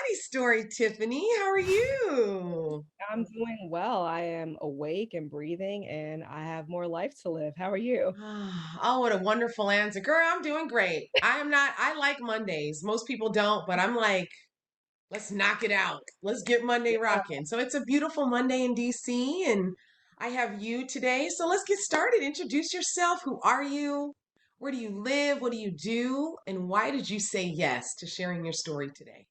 body story, Tiffany? How are you? I'm doing well. I am awake and breathing, and I have more life to live. How are you? Oh, what a wonderful answer. Girl, I'm doing great. I like Mondays. Most people don't, but I'm like, let's knock it out. Let's get Monday Yeah. rocking. So it's a beautiful Monday in DC, and I have you today. So let's get started. Introduce yourself. Who are you? Where do you live? What do you do? And why did you say yes to sharing your story today?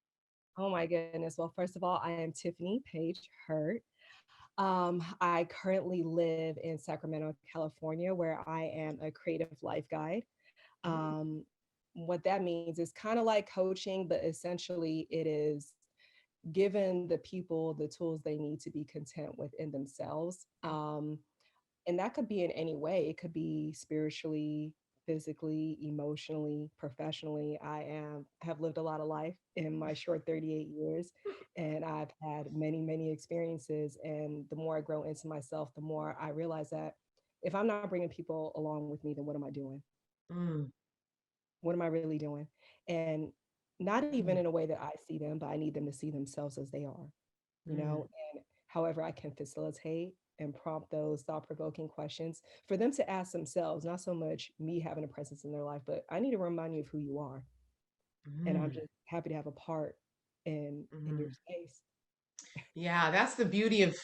Oh my goodness. Well, first of all, I am Tiffany Paige Hurt. I currently live in Sacramento, California, where I am a creative life guide. Ooh. Um, what that means is kind of like coaching, but essentially it is given the people the tools they need to be content within themselves. And that could be in any way. It could be spiritually, physically, emotionally, professionally. I have lived a lot of life in my short 38 years, and I've had many, many experiences. And the more I grow into myself, the more I realize that if I'm not bringing people along with me, then what am I doing? Mm, What am I really doing? And not even mm, in a way that I see them, but I need them to see themselves as they are, you mm, know, and however I can facilitate and prompt those thought-provoking questions for them to ask themselves, not so much me having a presence in their life, but I need to remind you of who you are. And I'm mm, just happy to have a part in your mm. space. Yeah, that's the beauty of,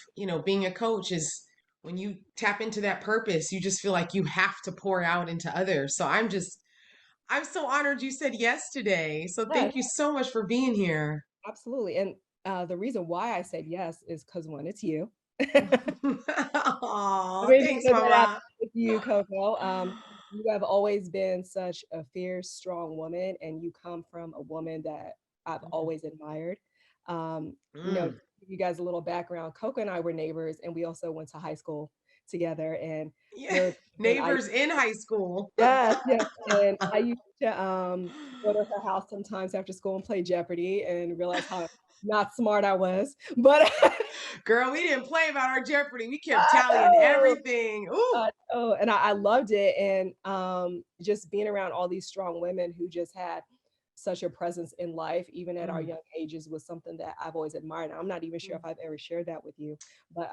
being a coach is when you tap into that purpose, you just feel like you have to pour out into others. So I'm so honored you said yes today. So Yes, thank you so much for being here. absolutely. And the reason why I said yes is because one, it's you. Let Oh, me just thanks, put that out Mama. with you, Coco. You have always been such a fierce, strong woman, and you come from a woman that I've Mm, always admired. To mm. give you guys a little background, Coco and I were neighbors, and we also went to high school together. And Yeah, there, and I neighbors in high school. yes, yes, and I used to go to her house sometimes after school and play Jeopardy, and realize how not smart I was, but Girl, we didn't play about our Jeopardy. We kept I tallying know. everything. Ooh. And I loved it, and just being around all these strong women who just had such a presence in life, even at our Mm. young ages, was something that I've always admired. I'm not even sure if I've ever shared that with you, but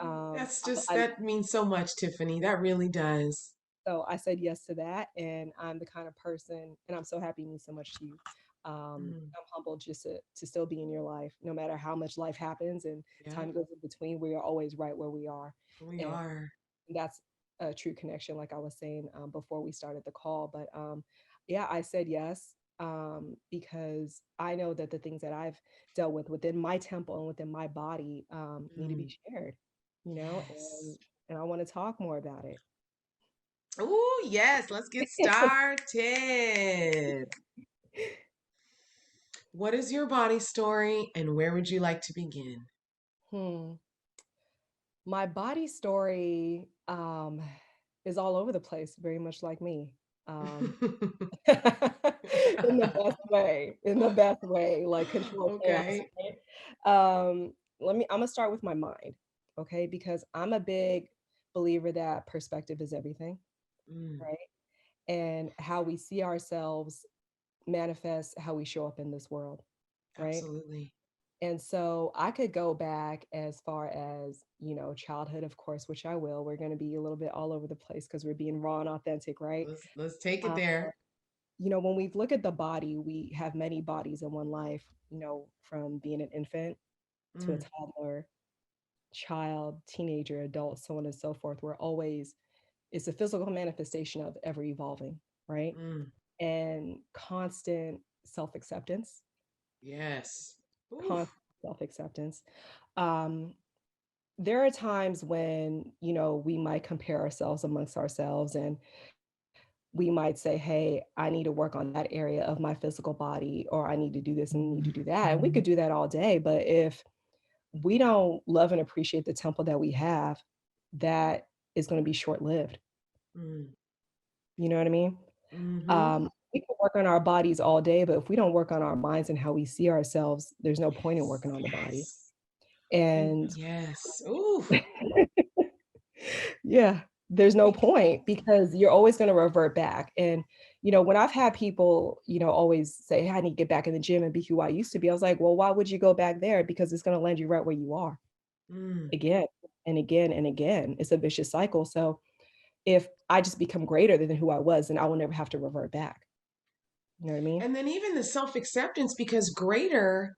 That means so much, Tiffany. That really does. so I said yes to that, and I'm the kind of person, and I'm so happy it means so much to you. Mm, I'm humbled just to still be in your life, no matter how much life happens and yeah, time goes in between. We are always right where we are, we and are. that's a true connection, like I was saying before we started the call. But yeah, I said yes because I know that the things that I've dealt with within my temple and within my body need to be Mm, shared, you know, yes. and I want to talk more about it. Oh, yes. Let's get started. What is your body story and where would you like to begin? Hmm. My body story is all over the place, very much like me. Um, in the best way, in the best way, like control chaos, Okay. right? I'm gonna start with my mind, okay? Because I'm a big believer that perspective is everything, Mm, right? And how we see ourselves manifests how we show up in this world, right? absolutely. And so I could go back as far as, childhood, of course, which I will. We're going to be a little bit all over the place because we're being raw and authentic, right? Let's take it Uh, there. when we look at the body, we have many bodies in one life, from being an infant to a Mm, toddler, child, teenager, adult, so on and so forth. It's a physical manifestation of ever evolving, right? mm, And constant self acceptance, yes. Ooh. constant self acceptance. Um, there are times when, we might compare ourselves amongst ourselves, and we might say, hey, I need to work on that area of my physical body, or I need to do this and need to do that. And we could do that all day. But if we don't love and appreciate the temple that we have, that is going to be short lived. Mm, You know what I mean? mm-hmm. We can work on our bodies all day, but if we don't work on our minds and how we see ourselves, there's no point in Yes. working on the body. Yes. And Yes. Ooh. yeah, there's no point because you're always going to revert back. And when I've had people, always say, hey, I need to get back in the gym and be who I used to be. I was like, well, why would you go back there? Because it's going to land you right where you are Mm. again and again and again. It's a vicious cycle. So if I just become greater than who I was, then I will never have to revert back. You know what I mean? And then even the self-acceptance, because greater,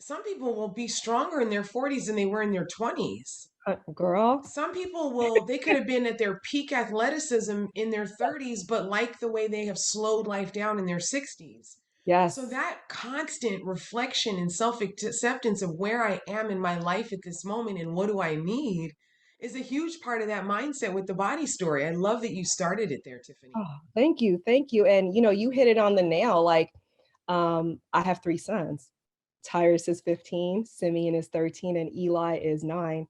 some people will be stronger in their 40s than they were in their 20s. Girl. Some people will, they could have been at their peak athleticism in their 30s, but like the way they have slowed life down in their 60s. So Yes. that constant reflection and self-acceptance of where I am in my life at this moment and what do I need is a huge part of that mindset with the body story. I love that you started it there, Tiffany. Oh, thank you. Thank you. And you hit it on the nail. Like, I have three sons. Tyrus is 15, Simeon is 13, and Eli is 9.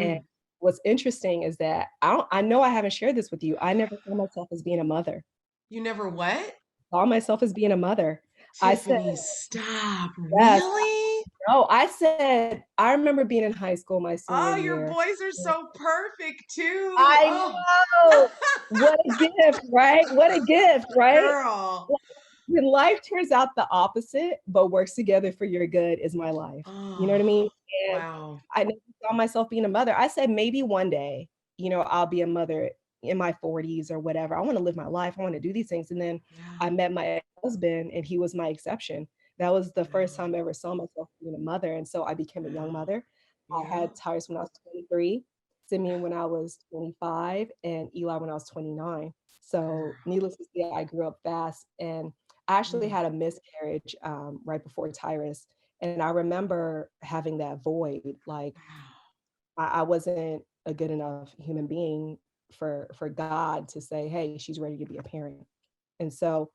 And Mm. what's interesting is that I know I haven't shared this with you. I never saw myself as being a mother. You never what? Saw myself as being a mother. I said, Tiffany, stop. yes, Really? no, I said, I remember being in high school my senior Oh, your year. boys are so perfect too. I Oh, know. What a gift, right? What a gift, right? girl. When life turns out the opposite, but works together for your good is my life. You know what I Oh, mean? And wow. I never saw myself being a mother. I said maybe one day, I'll be a mother in my 40s or whatever. I want to live my life. I want to do these things. And then Yeah. I met my husband and he was my exception. That was the first Wow. time I ever saw myself being a mother. And so I became a young Wow. mother. I Yeah. had Tyrus when I was 23, Simeon when I was 25, and Eli when I was 29. So Girl. needless to say, I grew up fast. And I actually Mm. had a miscarriage right before Tyrus. And I remember having that void. Like Wow. I wasn't a good enough human being for God to say, hey, she's ready to be a parent. And so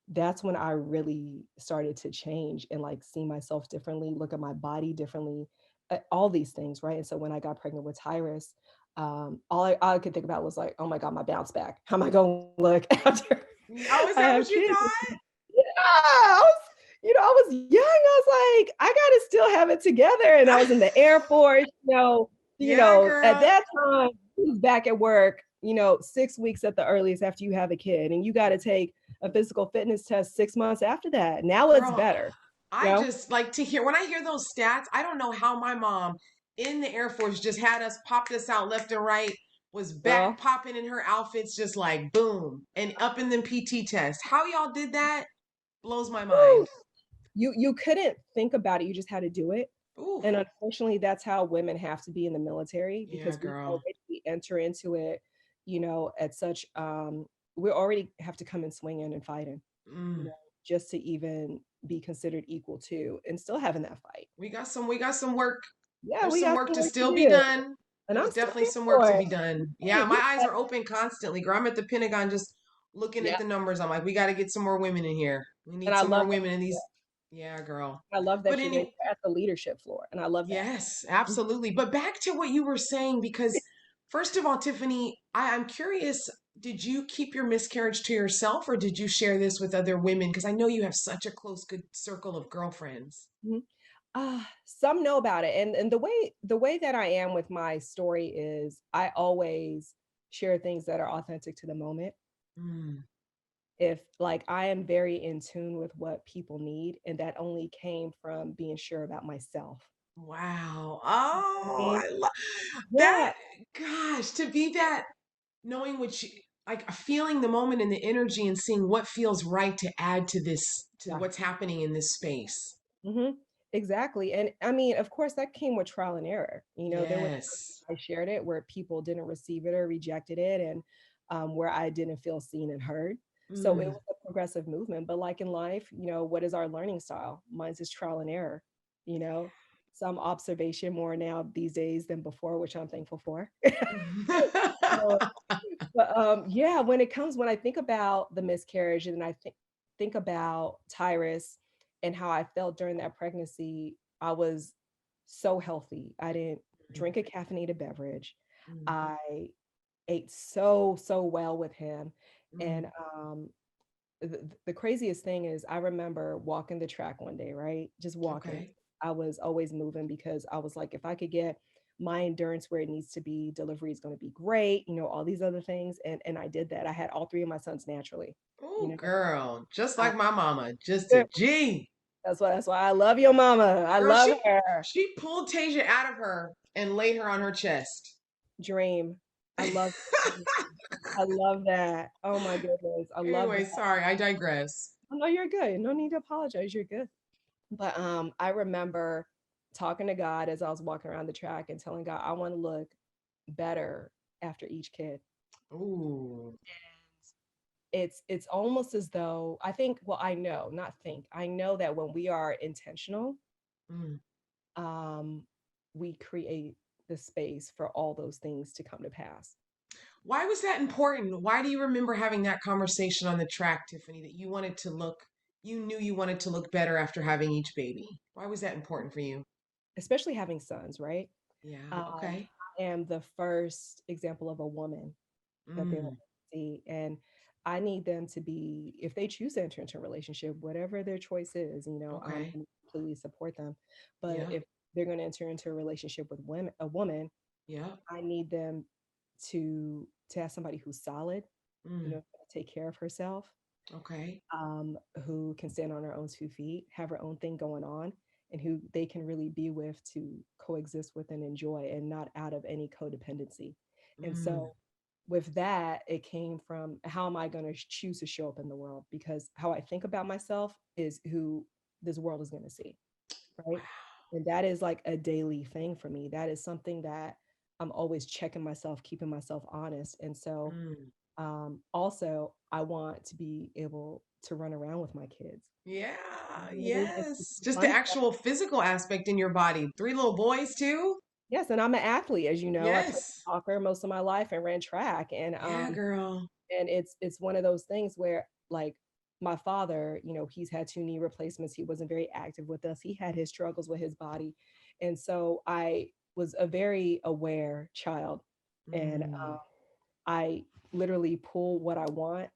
that's when I really started to change and like see myself differently, look at my body differently, all these things, right? And so when I got pregnant with Tyrus, all I could think about was like, oh my God, my bounce back. How am I going to look after Oh, is I that have what you kids? thought? Yeah, I was young. I was like, I gotta still have it together. And I was in the Air Force, Yeah, at girl. that time, he's back at work, 6 weeks at the earliest after you have a kid. And you gotta take a physical fitness test 6 months after that. Now it's Girl, better, you I know, just like to hear when I hear those stats, I don't know how my mom in the Air Force just had us popped us out left and right, was back girl. popping in her outfits just like boom and up in them PT tests. How y'all did that blows my Woo. mind. You couldn't think about it, you just had to do it. Ooh, And unfortunately, that's how women have to be in the military yeah, because we girl. already enter into it, at such we already have to come in swinging and fighting, you Mm. know, just to even be considered equal to and still having that fight. We got some work. Yeah, There's we some got work some to work to still be do. done. And There's I'm still definitely here some work for to it. be done. Yeah, Right, my eyes yeah. are open constantly, girl. I'm at the Pentagon just looking at Yeah. the numbers. I'm like, we got to get some more women in here. We And need I some more love women in that. these. Yeah, girl. I love But that you're there any, you're at the leadership floor. And I love that. yes, absolutely. But back to what you were saying, because first of all, Tiffany, I'm curious, did you keep your miscarriage to yourself or did you share this with other women? Because I know you have such a close, good circle of girlfriends. Mhm. Some know about it. And the way that I am with my story is I always share things that are authentic to the moment. Mm, If like I am very in tune with what people need, and that only came from being sure about myself. wow. I Oh, mean, I love that. yeah, Gosh, to be that, knowing what you like, feeling the moment and the energy and seeing what feels right to add to this, to yeah. what's happening in this space. hmm Exactly. And I mean, of course, that came with trial and error. There were times Yes. I shared it where people didn't receive it or rejected it, and where I didn't feel seen and heard. So it Mm. was a progressive movement. But like in life, what is our learning style? Mine's is trial and error, you know, some observation more now these days than before, which I'm thankful for. But yeah, when I think about the miscarriage and I think about Tyrus and how I felt during that pregnancy, I was so healthy. I didn't drink a caffeinated beverage. Mm, I ate so well with him. mm. And the craziest thing is I remember walking the track one day, right? Just walking. Okay. I was always moving because I was like, if I could get my endurance where it needs to be, delivery is going to be great, all these other things. And I did that. I had all three of my sons naturally, you Oh, know. girl, just I, like my mama, just a G. that's why I love your mama. I Girl, love she her. she pulled Tasia out of her and laid her on her chest. Dream. I love I love that. Oh my goodness. I love Anyway, that. sorry, I digress. Oh, no, you're good. No need to apologize. You're good. But I remember talking to God as I was walking around the track and telling God I want to look better after each kid. Ooh. And it's almost as though I think, well, I know, not think. I know that when we are intentional, Mm. um, we create the space for all those things to come to pass. Why was that important? Why do you remember having that conversation on the track, Tiffany, that you knew you wanted to look better after having each baby? Why was that important for you? Especially having sons, right? Yeah, Um, okay. I am the first example of a woman that they will Mm, see. And I need them to be, if they choose to enter into a relationship, whatever their choice is, I'm okay. going to completely support them. But Yeah, if they're going to enter into a relationship with a woman, yeah. I need them to have somebody who's solid, Mm, take care of herself, okay. who can stand on her own 2 feet, have her own thing going on, and who they can really be with to coexist with and enjoy, and not out of any codependency. And Mm, so, with that, it came from how am I going to choose to show up in the world? Because how I think about myself is who this world is going to see, right? And that is like a daily thing for me. That is something that I'm always checking myself, keeping myself honest. And so, mm. also, I want to be able to run around with my kids. Yeah, You know what I mean? It's yes. Just the fun. actual physical aspect in your body. Three little boys too? Yes, and I'm an athlete, as you know. I played Yes. soccer most of my life and ran track, Yeah, girl. and it's one of those things where, like, my father, he's had 2 knee replacements. He wasn't very active with us. He had his struggles with his body, and so I was a very aware child, and Mm, I literally pull what I want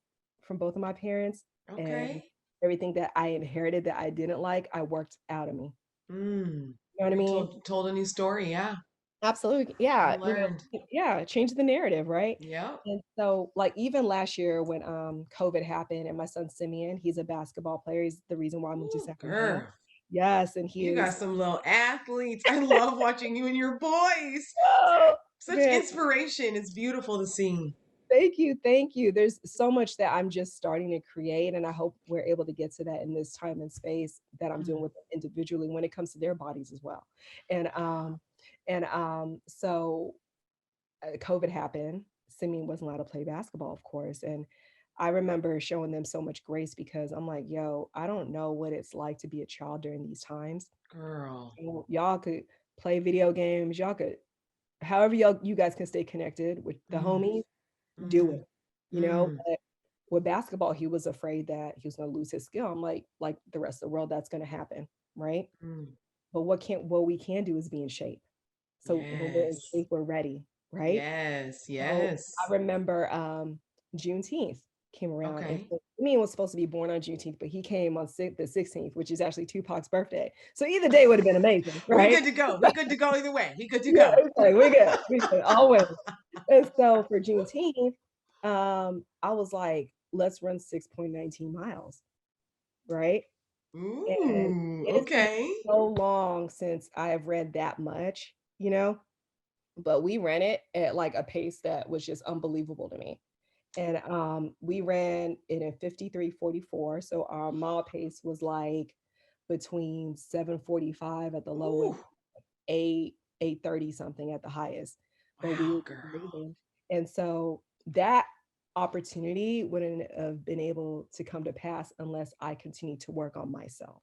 from both of my parents, and okay. everything that I inherited that I didn't like, I worked out of me. Mm. You know what I mean? Retold a new story. Yeah. Absolutely. You Yeah, learned. yeah, change the narrative, right? Yep. And so, like, even last year when COVID happened, and my son Simeon, he's a basketball player. He's the reason why I moved to Ooh, Sacramento. girl. Yes, and he You got is some little athletes. I love watching you and your boys. oh Such man, inspiration. It's beautiful to see. thank you, thank you. There's so much that I'm just starting to create, and I hope we're able to get to that in this time and space that I'm doing Mm, with them individually when it comes to their bodies as well. And so COVID happened. Simeon wasn't allowed to play basketball, of course. And I remember showing them so much grace because I'm like, yo, I don't know what it's like to be a child during these times. girl. Y'all could play video games, y'all could, however you guys can stay connected with the Mm, homies, do mm, it. mm, But with basketball, he was afraid that he was going to lose his skill. I'm like the rest of the world, that's going to happen, right? mm. But what we can do is be in shape. So when we're in Yes. shape, we're ready, right? Yes. So Yes. I remember Juneteenth came around, and Okay. so Simeon was supposed to be born on Juneteenth, but he came on the 16th, which is actually Tupac's birthday. So either day would have been amazing, We right? good to go. He good to go either way. He good to Yeah, go. it's like we good, always. And so for Juneteenth, I was like, let's run 6.19 miles, right? And Ooh, it has been okay. so long since I have read that much, but we ran it at like a pace that was just unbelievable to me. And we ran it in 53:44. So our mile pace was like between 7:45 at the low Ooh, end, 8:30 something at the highest. But we wow, were just girl. moving. And so that opportunity wouldn't have been able to come to pass unless I continued to work on myself.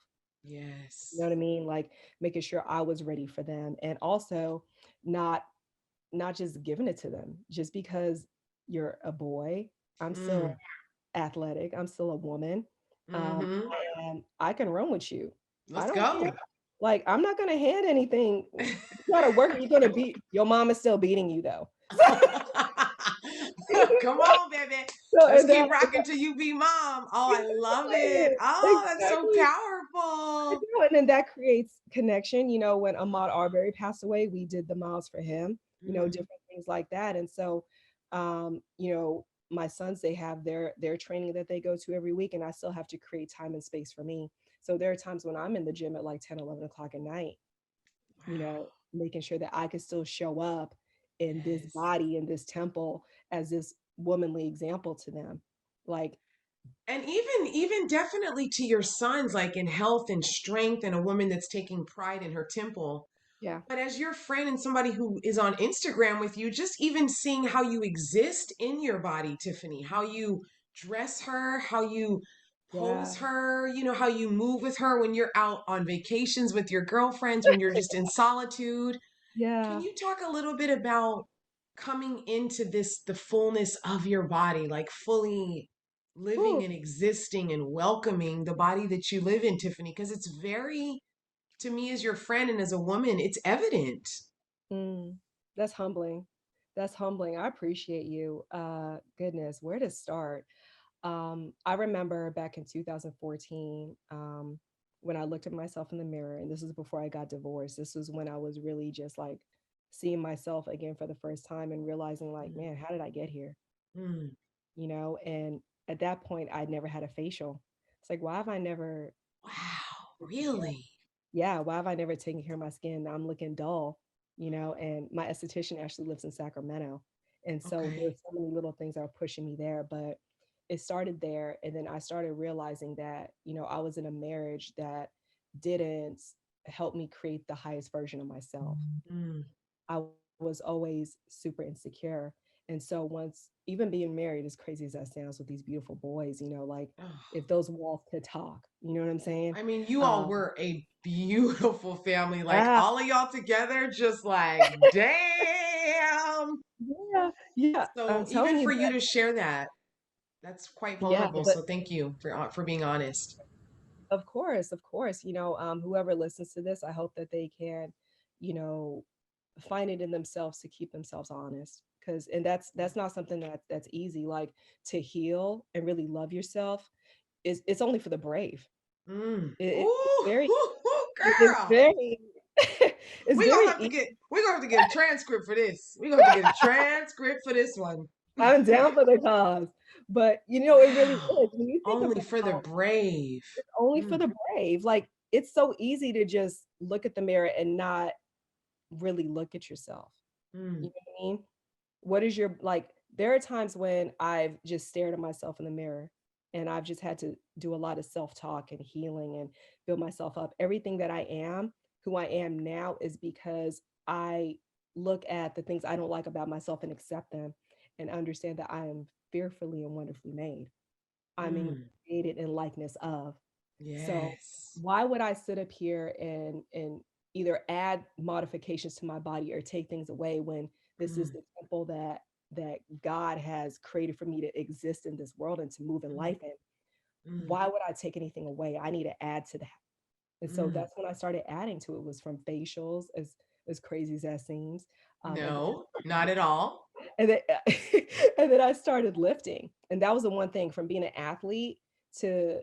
You know Yes. what I mean? Like making sure I was ready for them, and also not not just giving it to them just because you're a boy. I'm still Mm, athletic. I'm still a woman. Um, mm-hmm. and I can run with you. I Let's don't care. go. Like, I'm not gonna hand anything. You gotta work. You're gonna beat your mom is still beating you though. So Come on, baby. So Let's and then keep rocking till you be mom. Oh, I love it. Oh, that's so exactly. I powerful. know, and then that creates connection. When Ahmaud Arbery passed away, we did the miles for him, Mm, different things like that. And so, my sons, they have their training that they go to every week, and I still have to create time and space for me. So there are times when I'm in the gym at like 10, 11 o'clock at night, wow. making sure that I can still show up in this Yes. body, in this temple, as this womanly example to them. Like, And even definitely to your sons, like in health and strength, and a woman that's taking pride in her temple. yeah, But as your friend and somebody who is on Instagram with you, just even seeing how you exist in your body, Tiffany, how you dress her, how you yeah, pose her, how you move with her when you're out on vacations with your girlfriends, when you're just in solitude. Can yeah. you talk a little bit about coming into the fullness of your body, like fully living Whew. and existing and welcoming the body that you live in, Tiffany? Because it's very, to me, as your friend and as a woman, it's evident. Mm, that's humbling. That's humbling. I appreciate you. Goodness, where to start? I remember back in 2014, when I looked at myself in the mirror, and this was before I got divorced. This was when I was really just like seeing myself again for the first time and realizing, like, Mm, man, how did I get here? mm. And at that point, I'd never had a facial. It's like, why have I never Wow, really? yeah, why have I never taken care of my skin? I'm looking dull, and my esthetician actually lives in Sacramento. And so Okay. there's so many little things that are pushing me there, but it started there. And then I started realizing that, I was in a marriage that didn't help me create the highest version of myself. Mm. I was always super insecure. And so once, even being married, as crazy as that sounds with these beautiful boys, like Oh, if those walls could talk, you know what I'm saying? I mean, you all Um, were a beautiful family, like yeah, all of y'all together, just like, damn. yeah, yeah. I'm So even telling you for you that, to share that, that's quite yeah, vulnerable. but So thank you for being honest. of course, whoever listens to this, I hope that they can, you know, find it in themselves to keep themselves honest. Cause and that's not something that's easy. Like to heal and really love yourself is it's only for the brave. Mm. It's Ooh, very ooh, ooh, it's girl. very it's We gonna very have to easy. get we gonna have to get a transcript for this. We gonna have to get a transcript for this one. I'm down for the cause. But it really Wow. is. When you think Only for the about brave. only for Mm, the brave. Like it's so easy to just look at the mirror and not really look at yourself. You mm, know what I mean? What is your like there are times when I've just stared at myself in the mirror and I've just had to do a lot of self-talk and healing and build myself up. Everything that I am, who I am now is because I look at the things I don't like about myself and accept them and understand that I am fearfully and wonderfully made. I mean, mm. created in likeness of. So Yes. why would I sit up here and either add modifications to my body or take things away when this is Mm, the temple that God has created for me to exist in this world and to move in mm, life in? mm, Why would I take anything away? I need to add to that. And so mm. that's when I started adding to it was from facials, as crazy as that seems. And No, not at all. and then and then I started lifting. And that was the one thing from being an athlete to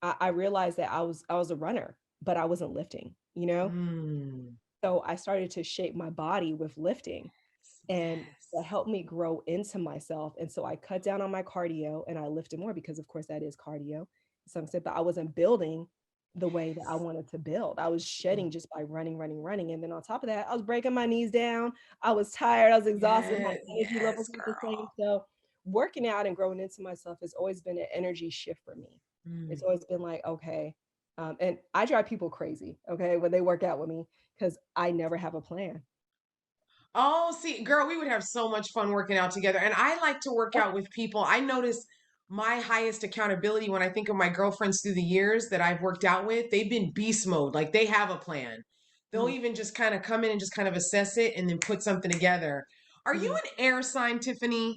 I realized that I was a runner, but I wasn't lifting, you know? Mm. So I started to shape my body with lifting and that Yes. helped me grow into myself. And so I cut down on my cardio and I lifted more because of course that is cardio to some extent, but I wasn't building the way that I Yes. wanted to build. I was Mm. shedding just by running, running, running. And then on top of that, I was breaking my knees down. I was tired. I was exhausted. My Yes. energy Yes, levels weren't the girl. same. So working out and growing into myself has always been an energy shift for me. It's Mm. always been like, okay. And I drive people crazy, okay, when they work out with me because I never have a plan. Oh, see, girl, we would have so much fun working out together. And I like to work out with people. I notice my highest accountability when I think of my girlfriends through the years that I've worked out with, they've been beast mode. Like they have a plan. They'll Mhm, even just kind of come in and just kind of assess it and then put something together. Are you mhm. an air sign, Tiffany?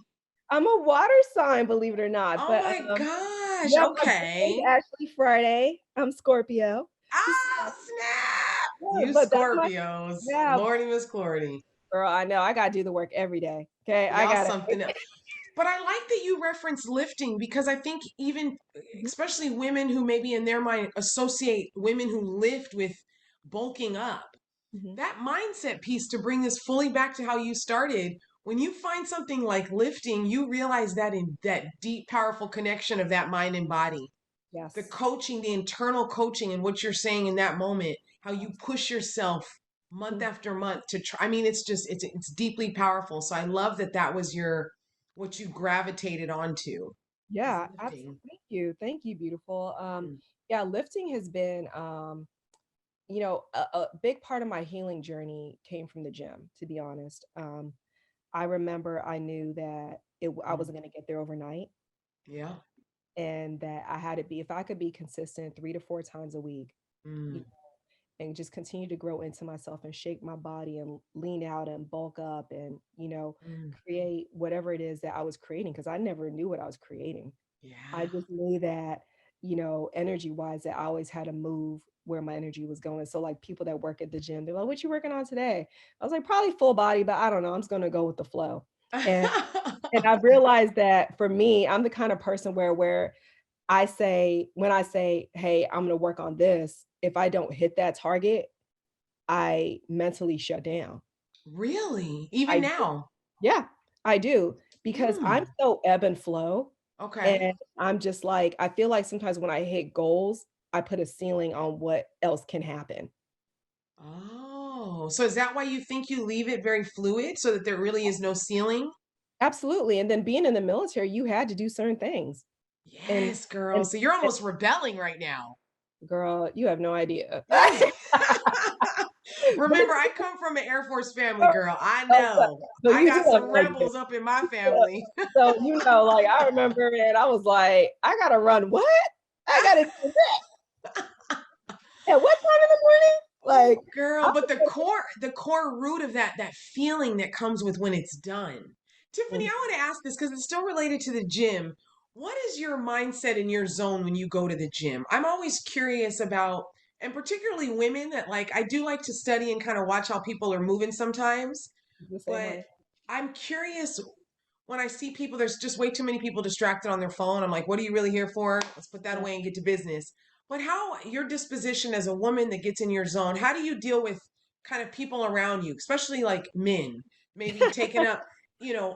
I'm a water sign, believe it or not. Oh But my gosh. yeah, my birthday is Okay. actually Friday. I'm Scorpio. Ah, So, snap. yeah, You but that's my Scorpios. yeah, Lordy Miss Clardy. girl. I know I gotta do the work every day. Okay, I Y'all gotta. something else. But I like that you reference lifting because I think even, Mhm, especially women who maybe in their mind associate women who lift with bulking up, mhm. that mindset piece to bring this fully back to how you started. When you find something like lifting, you realize that in that deep, powerful connection of that mind and body, the Yes. coaching, the internal coaching, and what you're saying in that moment, how you Yes. push yourself month Mhm. after month to try. I mean, it's just it's deeply powerful. So I love that that was your what you gravitated onto is Yeah, lifting. absolutely. Thank you, beautiful. Mm, Yeah, lifting has been, a big part of my healing journey came from the gym, to be honest. I remember I knew that I mm, wasn't going to get there overnight, yeah. and that I had to be, if I could be consistent 3 to 4 times a week, you Mm, and just continue to grow into myself and shake my body and lean out and bulk up and, mm, create whatever it is that I was creating, because I never knew what I was creating. I yeah. just knew that, energy wise, that I always had to move where my energy was going. So like people that work at the gym, they're like, "What you working on today?" I was like, "Probably full body, but I don't know. I'm just gonna go with the flow." And I realized that for me, I'm the kind of person where I say, when I say, "Hey, I'm gonna work on this," if I don't hit that target, I mentally shut down. Really? Even I now? Yeah, I do, because I'm Mm, so ebb and flow, okay. and I'm just like, I feel like sometimes when I hit goals, I put a ceiling on what else can happen. Oh, so is that why you think you leave it very fluid so that there really is no ceiling? Absolutely, and then being in the military, you had to do certain things, and Yes, girl. and So you're and almost rebelling right now. girl, you have no idea. But Remember, I come from an Air Force family, girl. I know. so I you do got have some an idea. rebels up in my family. So, like, I remember, and I was like, "I gotta run what? I gotta do that at what time in the morning?" Oh, Like, I girl, but was the core root of that feeling that comes with when it's done. Tiffany, Mhm. I want to ask this because it's still related to the gym. What is your mindset in your zone when you go to the gym? I'm always curious about, and particularly women that like, I do like to study and kind of watch how people are moving sometimes, The same but way. I'm curious when I see people, there's just way too many people distracted on their phone. I'm like, what are you really here for? Let's put that Yeah. away and get to business. But how your disposition as a woman that gets in your zone, how do you deal with kind of people around you, especially like men, maybe taking up,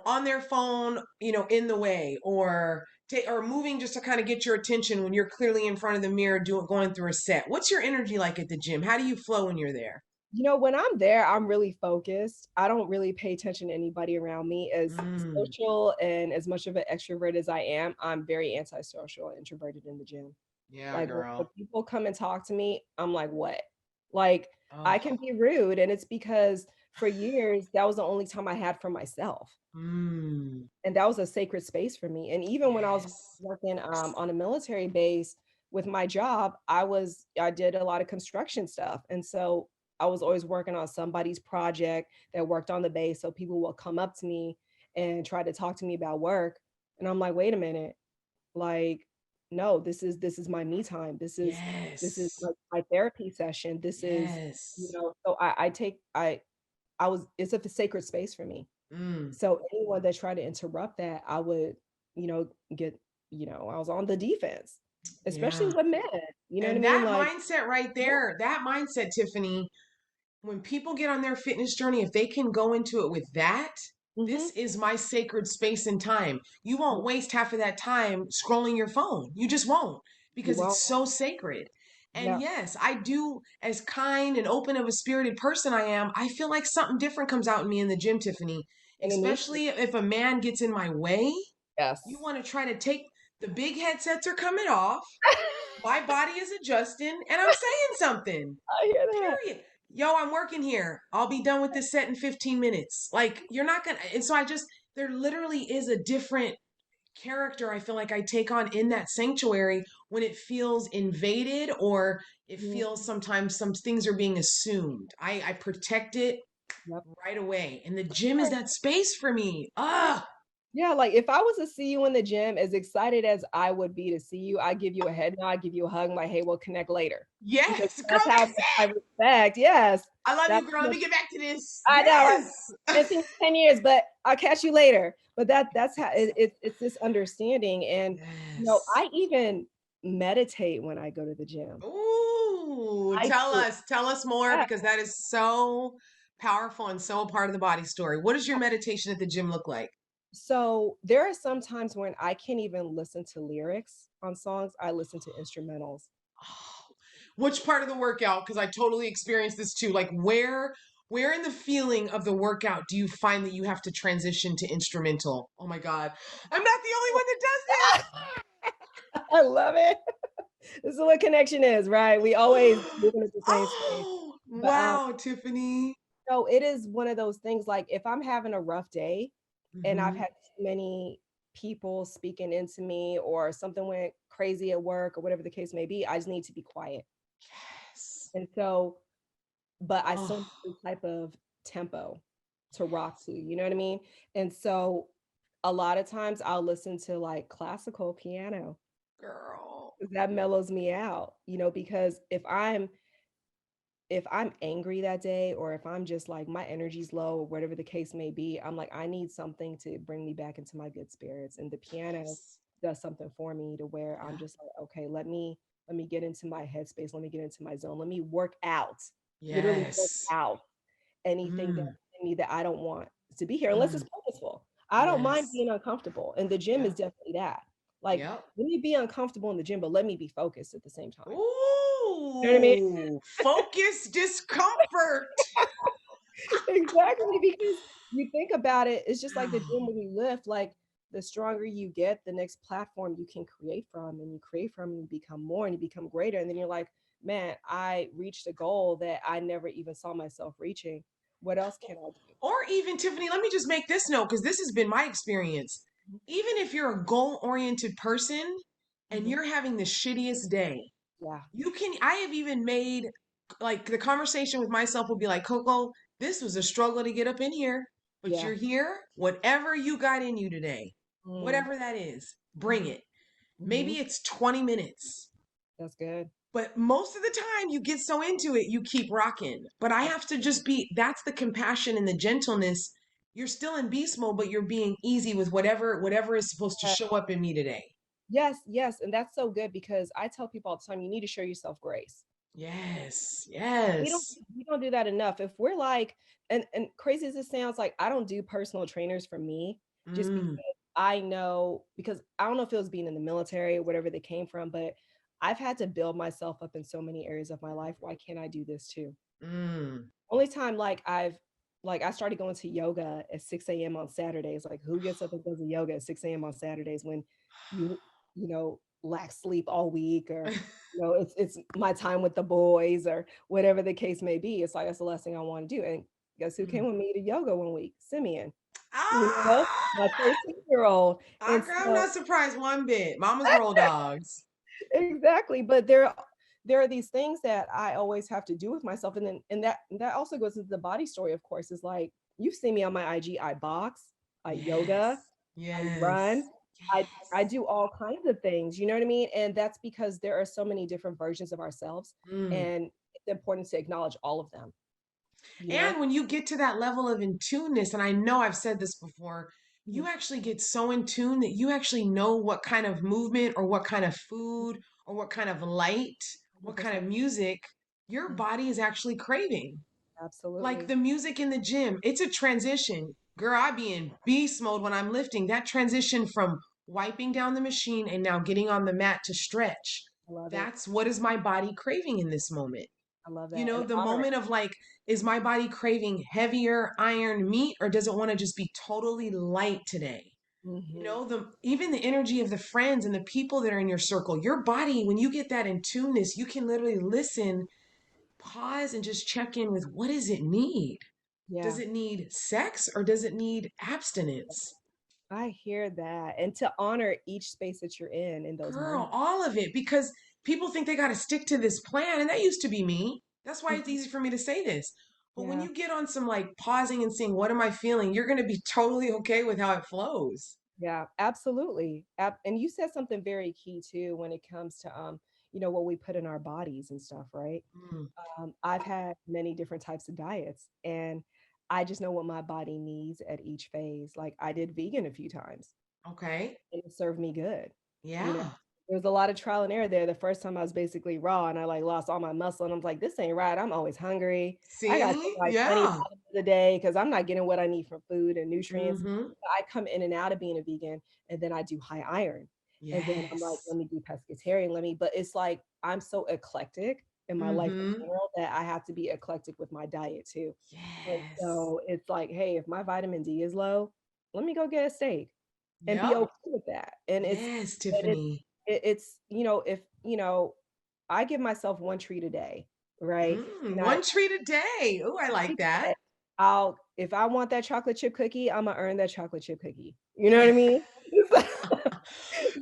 on their phone, in the way or or moving just to kind of get your attention when you're clearly in front of the mirror doing going through a set. What's your energy like at the gym? How do you flow when you're there? When I'm there, I'm really focused. I don't really pay attention to anybody around me. As Mm, social and as much of an extrovert as I am, I'm very antisocial and introverted in the gym. yeah, Like when girl. people come and talk to me, I'm like, what? Like I can Oh, be rude, and it's because for years that was the only time I had for myself, mm, and that was a sacred space for me. And even when I was yes. working on a military base with my job, I did a lot of construction stuff, and so I was always working on somebody's project that worked on the base. So people will come up to me and try to talk to me about work, and I'm like, wait a minute, like, no, this is my me time. This is Yes. like my therapy session. This is, Yes. so I was it's a sacred space for me. Mm, So anyone that tried to interrupt that, I would, get, I was on the defense, especially yeah. with men. You know what I And mean? that Like, mindset right yeah. there, that mindset, Tiffany, when people get on their fitness journey, if they can go into it with that, Hmm. this is my sacred space and time. You won't Yeah, waste half of that time scrolling your phone. You just won't you because won't. it's so sacred. And Yeah. yes, I do, as kind and open of a spirited person I am, I feel like something different comes out in me in the gym, Tiffany. And it needs to. Especially if a man gets in my way, you Yes. want to try to take the big headsets are coming off. My body is adjusting and I'm saying something. I hear that. Period. Yo, I'm working here. I'll be done with this set in 15 minutes. Like, you're not gonna. And so there literally is a different character I feel like I take on in that sanctuary when it feels invaded or it Mhm. feels sometimes some things are being assumed. I protect it Yep. right away. And the gym is that space for me. Ah, Yeah, like if I was to see you in the gym, as excited as I would be to see you, I'd give you a head nod, I'd give you a hug, like, hey, we'll connect later. Because Yes, girl, that's how that's much I it. respect. Yes. I love That's you, girl. how Let much me get back to this. I know, right? Yes. Been seeing you 10 years, but I'll catch you later. But that's how it's this understanding. And Yes. I even meditate when I go to the gym. Ooh, I do. tell us more Yeah. because that is so powerful and so a part of the body story. What does your meditation at the gym look like? So there are some times when I can't even listen to lyrics on songs. I listen to instrumentals. Oh, which part of the workout? Because I totally experienced this too. Like where in the feeling of the workout do you find that you have to transition to instrumental? Oh my God. I'm not the only one that does this. I love it. This is what connection is, right? We always moving at the same space. Oh, But wow, Tiffany. no, it is one of those things like if I'm having a rough day and I've Hmm. had too many people speaking into me or something went crazy at work or whatever the case may be, I just need to be quiet. Yes. And so, but I still Oh, need some type of tempo to rock to, you know what I mean? And so a lot of times I'll listen to like classical piano girl. 'cause that mellows me out, because if I'm angry that day or if I'm just like my energy's low or whatever the case may be, I'm like, I need something to bring me back into my good spirits. And the piano Yes. does something for me to where I'm Yeah. just like, okay, let me get into my headspace, let me get into my zone, let me work out, literally work Yes. out anything that Mm, in me that I don't want to be here unless it's mm, purposeful. I don't mind yes. being uncomfortable. And the gym is Yep. definitely that. Like, Yep. let me be uncomfortable in the gym, but let me be focused at the same time. You know what I mean? Ooh, focus discomfort. Exactly, because you think about it, it's just like the gym when you lift, like the stronger you get, the next platform you can create from, and you create from, and you become more, and you become greater, and then you're like, man, I reached a goal that I never even saw myself reaching. What else can I do? Or even, Tiffany, let me just make this note because this has been my experience. Even if you're a goal oriented person and Mhm. you're having the shittiest day, Yeah, I have even made like the conversation with myself will be like, Coco, this was a struggle to get up in here, but yeah. you're here. Whatever you got in you today, Mm, whatever that is, bring mhm, it. Maybe mhm. it's 20 minutes. That's good. But most of the time, you get so into it, you keep rocking. But I have to just be, that's the compassion and the gentleness. You're still in beast mode, but you're being easy with whatever is supposed to Uh, show up in me today. yes, yes, and that's so good because I tell people all the time, you need to show yourself grace. Yes, we don't yes. we don't do that enough. If we're like, and crazy as it sounds, like I don't do personal trainers for me just because Mm, I know, because I don't know if it was being in the military or whatever they came from, but I've had to build myself up in so many areas of my life. Why can't I do this too? mm. Only time like I started going to yoga at 6 a.m. on Saturdays. Like who gets up and does a yoga at 6 a.m. on Saturdays when you lack sleep all week, or it's my time with the boys or whatever the case may be. It's like that's the last thing I want to do. And guess who came Mm. with me to yoga one week? Simeon, my Ah, 13-year-old. And I'm so not surprised one bit. Mama's roll dogs. exactly, but there are these things that I always have to do with myself, and then and that also goes into the body story. Of course, is like you've seen me on my IG. I box, I yoga, Yes, I yes, run, I yes. do all kinds of things. You know what I mean? And that's because there are so many different versions of ourselves, Mm. and it's important to acknowledge all of them. You know? And when you get to that level of in tuneness, and I know I've said this before, you Mhm. actually get so in tune that you actually know what kind of movement or what kind of food or what kind of light, what kind of 100%. music your Mhm. body is actually craving. Like Absolutely. the music in the gym, it's a transition. Girl, I be in beast mode when I'm lifting. That transition from wiping down the machine and now getting on the mat to stretch. I love it. That's what is my body craving in this moment. I love You that know, and the honor it. moment of like, is my body craving heavier iron meat or does it want to just be totally light today? You Hmm. know, the even the energy of the friends and the people that are in your circle, your body, when you get that in tuneness, you can literally listen, pause, and just check in with what does it need? Does Yeah. it need sex or does it need abstinence? I hear that. And to honor each space that you're in those Girl, moments. all of it, because people think they got to stick to this plan, and that used to be me. That's why it's Mhm. easy for me to say this. But when Yeah. you get on some like pausing and seeing, what am I feeling? You're going to be totally okay with how it flows. Yeah, absolutely. And you said something very key too when it comes to what we put in our bodies and stuff, right? Mm, I've had many different types of diets, and I just know what my body needs at each phase. Like I did vegan a few times, okay. and it served me good. You know, Yeah. there was a lot of trial and error there. The first time I was basically raw and I like lost all my muscle, and I'm like, this ain't right. I'm always hungry. I got to take See? like 20 Yeah. vitamins a day because I'm not getting what I need from food and nutrients. Mm-hmm. I come in and out of being a vegan, and then I do high iron. And then I'm like, Yes. let me do pescatarian, but it's like I'm so eclectic in my life in Mm-hmm. general that I have to be eclectic with my diet too. And Yes. so it's like, hey, if my vitamin D is low, let me go get a steak and be Yep. okay with that. And Yes, but Tiffany. it's if I give myself one treat a day, right? And I One treat a day. Oh, I like treat a that. day, I'll if I want that chocolate chip cookie, I'm gonna earn that chocolate chip cookie. You know what I mean?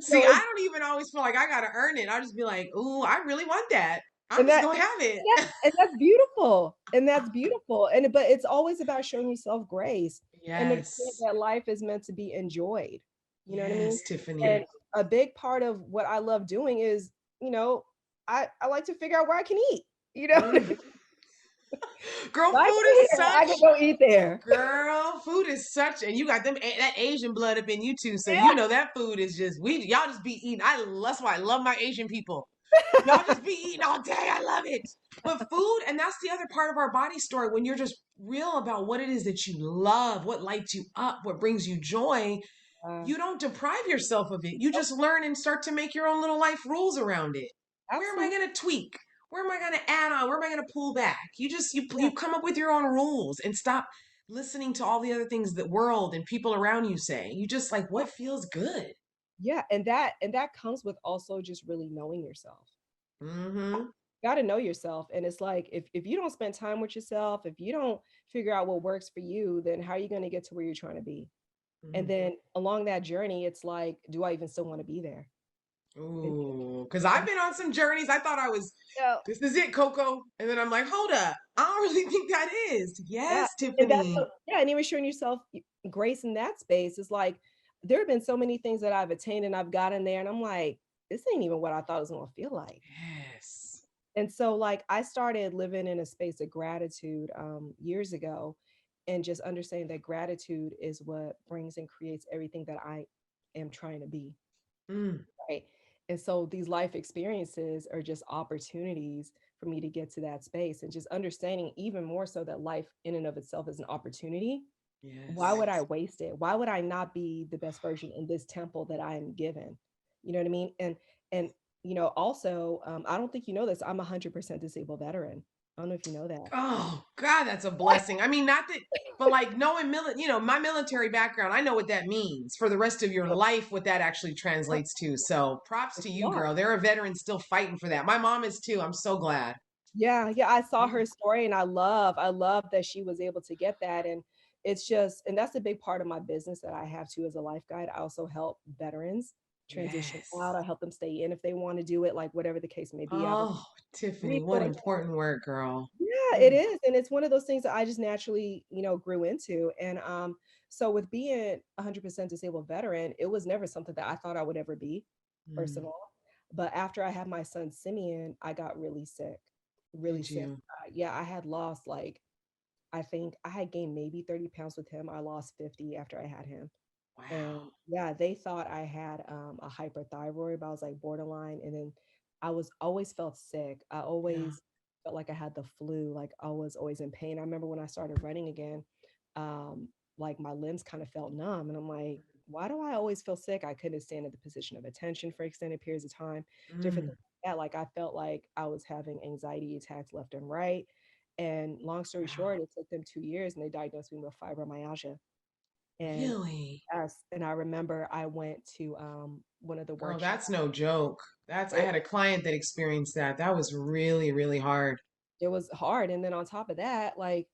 See, So I it's don't even always feel like I gotta earn it. I'll just be like, "Ooh, I really want that. I'm and just that gonna have it." that's beautiful. And that's beautiful. And but it's always about showing yourself grace and the extent Yes. that life is meant to be enjoyed. You know what I mean? Yes, And Tiffany. a big part of what I love doing is, you know, I like to figure out where I can eat. You know, Mm. Girl, if I food go is here, I can such go eat there. girl, food is such, and you got that Asian blood up in you too. So you Yeah. know that food is just y'all just be eating. That's why I love my Asian people. Y'all just be eating all day. I love it. But food, and that's the other part of our body story. When you're just real about what it is that you love, what lights you up, what brings you joy, Uh, you don't deprive yourself of it. You just learn and start to make your own little life rules around it. Where am I absolutely. going to tweak? Where am I going to add on? Where am I going to pull back? Yeah. You come up with your own rules and stop listening to all the other things that world and people around you say. You just like Yeah. what feels good. Yeah. And that comes with also just really knowing yourself. Mm-hmm. Got to know yourself. And it's like if you don't spend time with yourself, if you don't figure out what works for you, then how are you going to get to where you're trying to be? And Mm. then along that journey, it's like, do I even still want to be there? And, Ooh, because I've been on some journeys. I thought I was, yeah, this is it, Coco. And then I'm like, hold up. I don't really think that is. yeah. Yes, And that's Tiffany. yeah, and even showing yourself grace in that space is like there have been so many things that I've attained and I've gotten there, and I'm like, this ain't even what I thought it was gonna feel like. Yes. And so like I started living in a space of gratitude years ago, and just understanding that gratitude is what brings and creates everything that I am trying to be. Mm, Right. And so these life experiences are just opportunities for me to get to that space, and just understanding even more so that life in and of itself is an opportunity. Why yes. would I waste it? Why would I not be the best version in this temple that I am given? You know what I mean? And also, I don't think you know this. I'm 100% disabled veteran. I don't know if you know that. Oh God, that's a blessing. I mean, not that, but like knowing my military background, I know what that means for the rest of your life, what that actually translates to. So props It's to a you, lot. girl. There are veterans still fighting for that. My mom is too. I'm so glad. Yeah, yeah, I saw Yeah. her story, and I love that she was able to get that. And it's just, and that's a big part of my business that I have too as a life guide. I also help veterans transition Yes. out. I help them stay in if they want to do it, like whatever the case may be. I have a Oh, Tiffany, what resource. important work, girl. Yeah, it Mm, is. And it's one of those things that I just naturally, grew into. And so with being 100% disabled veteran, it was never something that I thought I would ever be, first of mm. all. But after I had my son Simeon, I got really sick, really Did sick. you? Yeah, I had lost like, I think I had gained maybe 30 pounds with him. I lost 50 after I had him. And Wow. yeah, they thought I had a hyperthyroid, but I was like borderline. And then I was always felt sick. I Yeah. always felt like I had the flu, like I was always in pain. I remember when I started running again, um, like my limbs kind of felt numb. And I'm like, why do I always feel sick? I couldn't stand in the position of attention for extended periods of time, different Mm, things like that. Like I felt like I was having anxiety attacks left and right. And long story wow. short, it took them 2 years and they diagnosed me with fibromyalgia. And Really? yes, and I remember I went to one of the Girl, workshops. that's no joke. I It, had a client that experienced that. That was really, really hard. it was hard. And then on top of that, like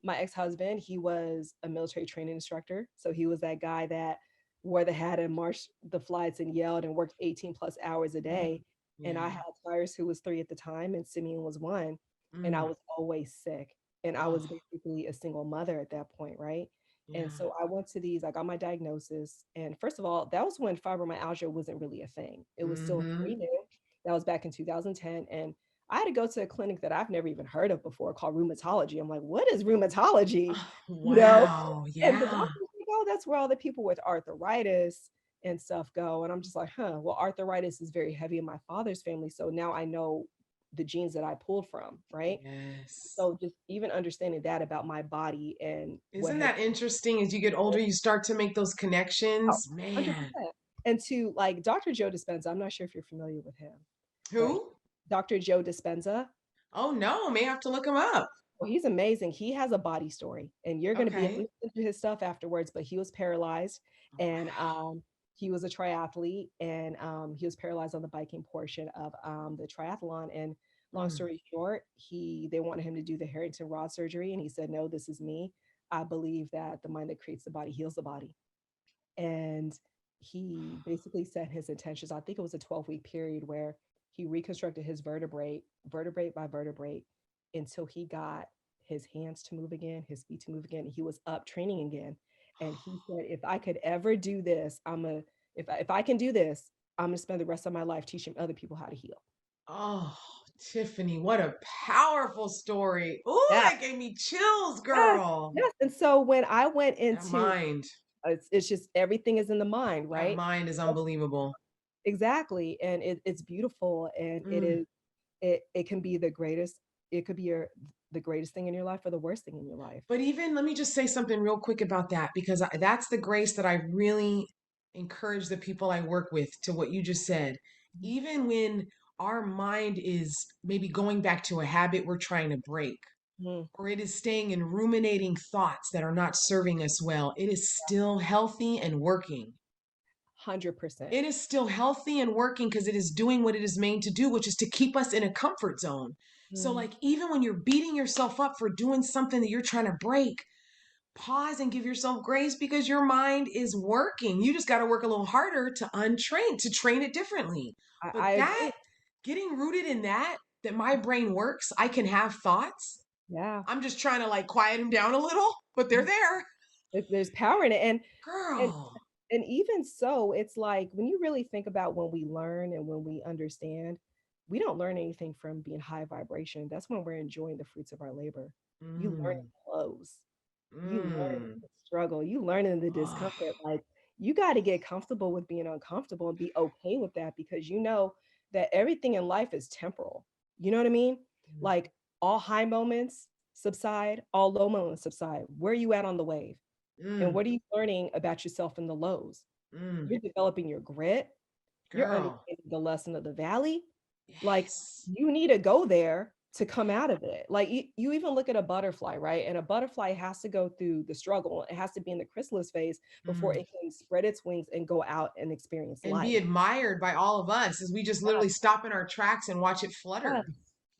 my ex-husband, he was a military training instructor. So he was that guy that wore the hat and marched the flights and yelled and worked 18 plus hours a day. And I Yeah. had Cyrus, who was 3 at the time, and Simeon was 1. And I Mm. was always sick. And I was Oh, basically a single mother at that point, right? And Yeah. so I went to these, I got my diagnosis. And first of all, that was when fibromyalgia wasn't really a thing. It was still Mm-hmm. very new. That was back in 2010. And I had to go to a clinic that I've never even heard of before called rheumatology. I'm like, what is rheumatology? Oh, You know? wow. And the Yeah. doctor's like, oh, that's where all the people with arthritis and stuff go. And I'm just like, huh, well, arthritis is very heavy in my father's family. So now I know the genes that I pulled from, right? Yes. So just even understanding that about my body and what Isn't has that interesting? As you get older, you start to make those oh, connections. Man. 100%. And to like Dr. Joe Dispenza, I'm not sure if you're familiar with him, but Who? Dr. Joe Dispenza, Oh, no. May have to look him up. well, he's amazing. He has a body story, and you're going to be able to Okay. listen to his stuff afterwards. But he was paralyzed, Oh, and wow. he was a triathlete, and he was paralyzed on the biking portion of the triathlon. And long Mm. story short, they wanted him to do the Harrington rod surgery, and he said, "No, this is me. I believe that the mind that creates the body heals the body." And he basically set his intentions. I think it was a 12-week period where he reconstructed his vertebrae by vertebrae, until he got his hands to move again, his feet to move again. He was up training again. And he said, if I could ever do this, if I can do this, I'm gonna spend the rest of my life teaching other people how to heal. Oh, Tiffany, what a powerful story. Ooh, Yeah. that gave me chills, Yes. girl. Yes. And so when I went That into mind, it's just everything is in the mind, that right? mind is unbelievable. Exactly. And it's beautiful, and Mm. it can be it could be the greatest thing in your life or the worst thing in your life. But even let me just say something real quick about that because that's the grace that I really encourage the people I work with to what you just said. Even when our mind is maybe going back to a habit we're trying to break, Mhm. or it is staying in ruminating thoughts that are not serving us well, it is still healthy and working. 100%. It is still healthy and working because it is doing what it is made to do, which is to keep us in a comfort zone. So, Mm. like, even when you're beating yourself up for doing something that you're trying to break, pause and give yourself grace because your mind is working. You just got to work a little harder to untrain, to train it differently. I But that, agree. getting rooted in that, that my brain works, I can have thoughts. Yeah. I'm just trying to like quiet them down a little, but they're there. There's power in it. And Girl. and even so, it's like when you really think about when we learn and when we understand, we don't learn anything from being high vibration. That's when we're enjoying the fruits of our labor. You learn in Mm, clothes. You learn mm. the struggle. You learn in the Oh, discomfort. Like you got to get comfortable with being uncomfortable and be okay with that, because you know that everything in life is temporal. You know what I mean? mm, Like all high moments subside, all low moments subside. Where are you at on the wave? And mm, what are you learning about yourself in the lows? mm. You're developing your grit. You're Girl. understanding the lesson of the valley. Like Yes. you need to go there to come out of it. Like you even look at a butterfly, right? And a butterfly has to go through the struggle. It has to be in the chrysalis phase before Mm. it can spread its wings and go out and experience And be life. admired by all of us as we just literally stop in our tracks and watch it Yes, flutter.